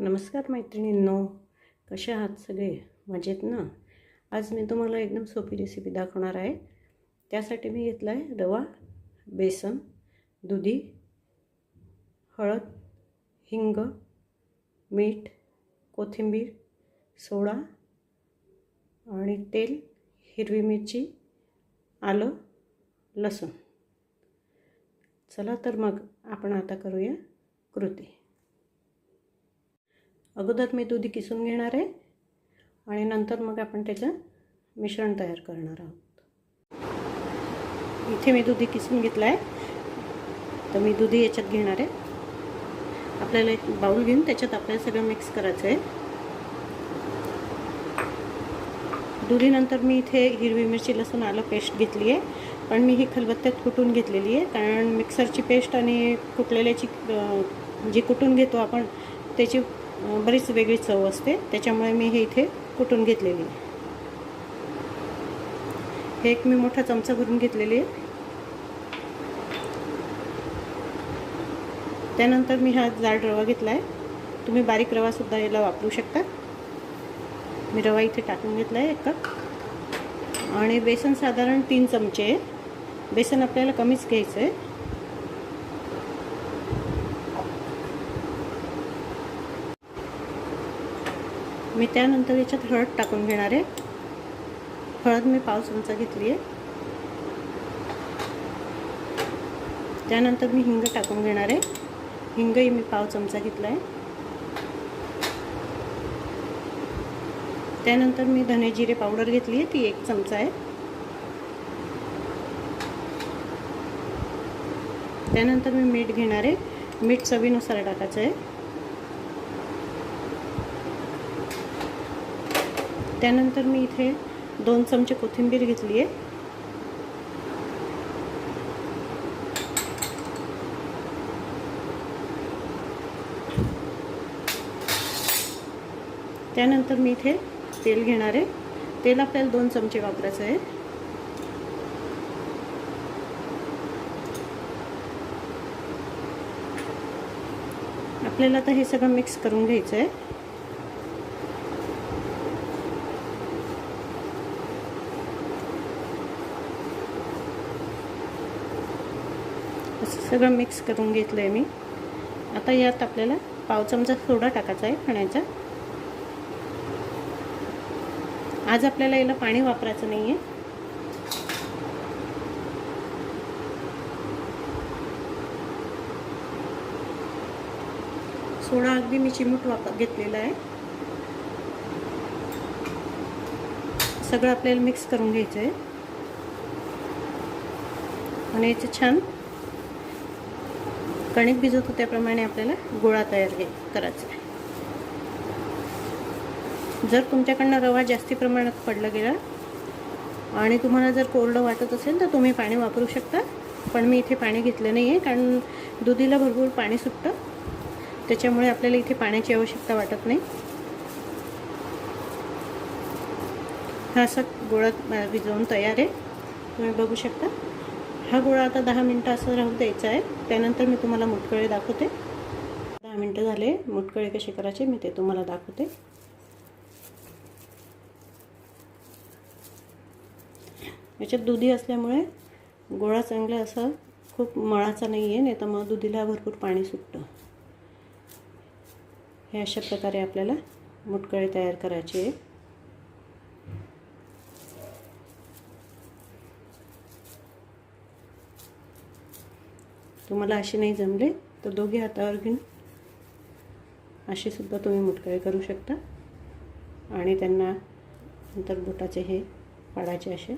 नमस्कार मैत्रिणींनो, कशा आहात सगळे? मजेत ना? आज मी तुम्हाला एकदम सोपी रेसिपी दाखवणार आहे. त्यासाठी मी घेतला आहे रवा, बेसन, दुधी, हळद, हिंग, मीठ, कोथिंबीर, सोडा आणि तेल, हिरवी मिरची, आलं, लसूण. चला तर मग आपण आता करूया कृती. अगोदर मी दुधी किसून घेणार आहे आणि नंतर मग आपण त्याचं मिश्रण तयार करणार आहोत. इथे मी दुधी किसून घेतला आहे, तर मी दुधी याच्यात घेणार आहे. आपल्याला एक बाउल घेऊन त्याच्यात आपल्याला सगळं मिक्स करायचं आहे. दुधीनंतर मी इथे हिरवी मिरची, लसूण, आलं पेस्ट घेतली आहे, पण मी ही खलबत्त्यात कुटून घेतलेली आहे. कारण मिक्सरची पेस्ट आणि कुटलेल्याची जी कुटून घेतो आपण त्याची बरीच वेगळी चव असते, त्याच्यामुळे मी हे इथे कुटून घेतलेली आहे. हे एक मी मोठा चमचा भरून घेतलेली आहे. त्यानंतर मी हा जाड रवा घेतला आहे. तुम्ही बारीक रवासुद्धा याला वापरू शकता. मी रवा इथे टाकून घेतला आहे 1 कप. आणि बेसन साधारण 3 चमचे आहे. बेसन आपल्याला कमीच घ्यायचं आहे. मी त्यानंतर याच्यात हळद टाकून घेणार आहे. हळद मी 1/2 चमचा घेतली आहे. त्यानंतर मी हिंग टाकून घेणार आहे. हिंगही मी 1/2 चमचा घेतला आहे. त्यानंतर मी धने जिरे पावडर घेतली आहे, ती 1 चमचा आहे. त्यानंतर मी मीठ घेणार आहे. मीठ चवीनुसार टाकायचं आहे. त्यानंतर मी इथे 2 चमचे कोथिंबीर घेतली आहे. त्यानंतर मी इथे तेल घेणार आहे. तेल आपल्याला 2 चमचे वापरायचं आहे. आपल्याला आता हे सगळं मिक्स करून घ्यायचं आहे. असं सगळं मिक्स करून घेतलं आहे मी. आता यात आपल्याला 1/2 चमचा सोडा टाकायचा आहे खाण्याचा. आज आपल्याला याला पाणी वापरायचं नाही आहे. सोडा अगदी मी चिमूट घेतलेला आहे. सगळं आपल्याला मिक्स करून घ्यायचं आहे आणि याचं छान कणिक भिजवतो त्याप्रमाणे आपल्याला गोळा तयार करायचा आहे. जर तुमच्याकडनं रवा जास्ती प्रमाणात पडला गेला आणि तुम्हाला जर कोरडं वाटत असेल तर तुम्ही पाणी वापरू शकता, पण मी इथे पाणी घेतलं नाही आहे. कारण दुधीला भरपूर पाणी सुटतं, त्याच्यामुळे आपल्याला इथे पाण्याची आवश्यकता वाटत नाही. हा असा गोळा भिजवून तयार आहे, तुम्ही बघू शकता. हा गोळा आता 10 मिनटं असं राहू द्यायचा आहे. त्यानंतर मी तुम्हाला मुटकळे दाखवते. 10 मिनटं झाले. मुटकळे कसे करायचे मी ते तुम्हाला दाखवते. याच्यात दुधी असल्यामुळे गोळा चांगला असा खूप मळाचा नाही आहे, नाही तर मग दुधीला भरपूर पाणी सुटतं. हे अशा प्रकारे आपल्याला मुटकळे तयार करायचे आहे. तुम्हाला असे नाही जमले तर दोघे हातावर घेऊन असे सुद्धा तुम्ही मुटकळे करू शकता आणि त्यांना नंतर बोटाचे हे पाडायचे असे.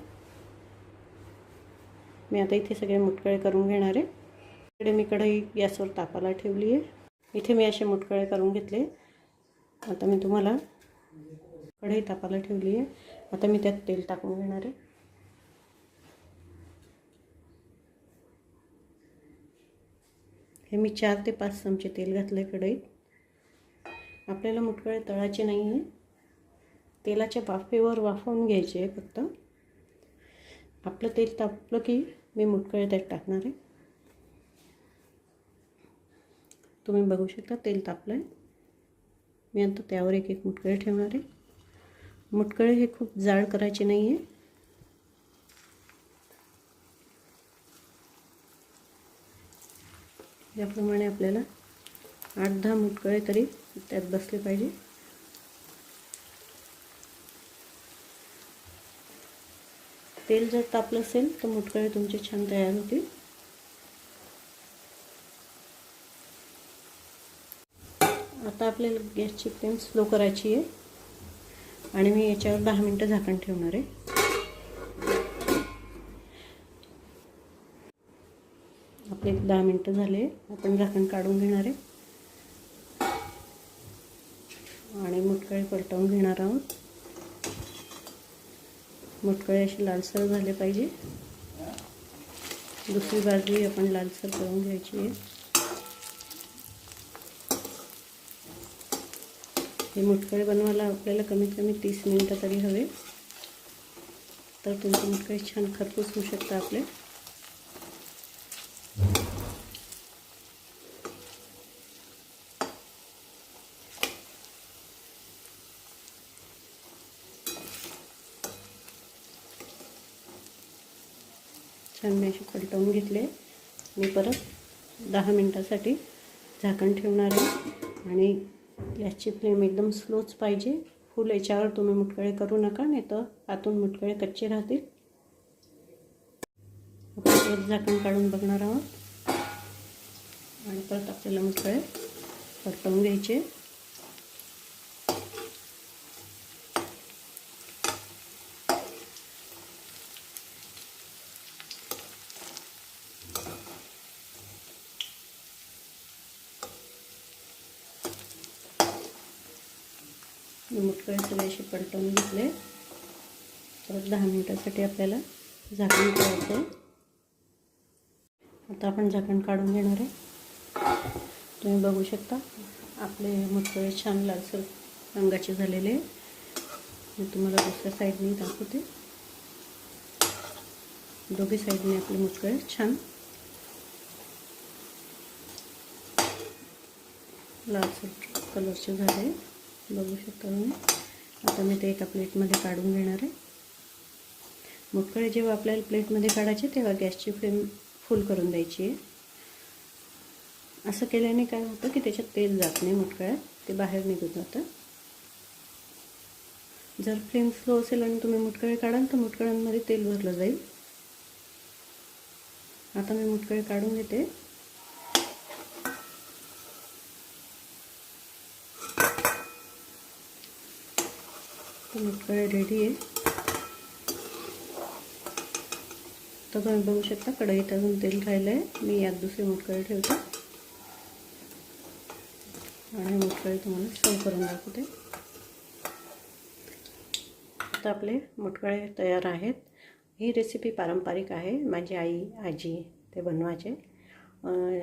मी आता इथे सगळे मुटकळे करून घेणार आहे. इकडे मी कढई गॅसवर तापायला ठेवली आहे. इथे मी असे मुटकळे करून घेतले. आता मी तुम्हाला कढई तापायला ठेवली आहे. आता मी त्यात तेल टाकून घेणार आहे. हे मी 4 ते 5 चमचे तेल घातलं आहे कढईत. आपल्याला मुटकळे तळायचे नाही आहे, तेलाच्या वाफेवर वाफवून घ्यायचे आहे फक्त. आपलं तेल तापलं की मी मुटकळे त्यात टाकणार आहे. तुम्ही बघू शकता तेल तापलं आहे. मी आता त्यावर एक एक मुटकळे ठेवणार आहे. मुटकळे हे खूप जाड करायचे नाही आहे. याप्रमाणे आपल्याला 8-10 मुटकळे तरी त्यात बसले पाहिजे. तेल जर तापलं असेल तर मुटकळे तुमचे छान तयार होतील. आता आपल्याला गॅसची फ्लेम स्लो करायची आहे आणि मी याच्यावर 10 मिनिटं झाकण ठेवणार आहे. आपले 10 मिनिटं झाले. आपण झाकण काढून घेणार आहे आणि मुटकळे पलटवून घेणार आहोत. मुटकळे असे लालसर झाले पाहिजे. दुसरी बाजूही आपण लालसर करून घ्यायची आहे. हे मुटकळे बनवायला आपल्याला कमीत कमी 30 मिनिटं तरी हवे, तर तुमचे मुटकळे छान खरपूस होऊ शकतात आपले. छान मी असे पलटवून घेतले. मी परत 10 मिनिटासाठी झाकण ठेवणार आहे आणि गॅसची फ्लेम एकदम स्लोच पाहिजे. फुल याच्यावर तुम्ही मुटकळे करू नका, नाही तर आतून मुटकळे कच्चे राहतील. आपण परत झाकण काढून बघणार आहोत आणि परत आपल्याला मुटकळे परतवून घ्यायचे. मुटकळे सगळे असे पलटवून घेतले. परत 10 मिनिटासाठी आपल्याला झाकण ठेवायचं आहे. आता आपण झाकण काढून घेणार आहे. तुम्ही बघू शकता आपले मुटकळे छान लालसर रंगाचे झालेले. मी तुम्हाला दुसऱ्या साईडने दाखवते. दोघी साईडने आपले मुटकळे छान लालसर कलरचे झाले, बघू शकता तुम्ही. आता मी ते एका प्लेटमध्ये काढून घेणार आहे. मुटकळे जेव्हा आपल्याला प्लेटमध्ये काढायचे तेव्हा गॅसची फ्लेम फुल करून द्यायची आहे. असं केल्याने काय होतं की त्याच्यात तेल जात नाही मुटकळ्यात, ते बाहेर निघून जातं. जर फ्लेम स्लो असेल आणि तुम्ही मुटकळे काढाल तर मुटकळ्यांमध्ये तेल भरलं जाईल. आता मी मुटकळे काढून घेते. मुटकळे रेडी आहे. तर तुम्ही बघू शकता कढईत अजून तेल राहिलं आहे. मी यात दुसरे मुटकळे ठेवते आणि मुटकळे तुम्हाला सर्व करून दाखवते. आता आपले मुटकळे तयार आहेत. ही रेसिपी पारंपरिक आहे. माझी आई आजी ते बनवायचे.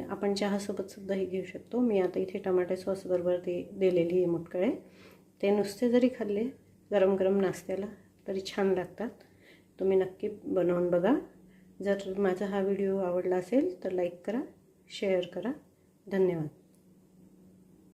आपण चहासोबत सुद्धा ही घेऊ शकतो. मी आता इथे टमाटे सॉस बरोबर ती दिलेली आहे मुटकळे. ते नुसते जरी खाल्ले गरम गरम नाश्त्याला तरी छान लागतात. तुम्ही नक्की बनवून बघा. जर माझा हा व्हिडिओ आवडला असेल तर लाईक करा, शेअर करा. धन्यवाद.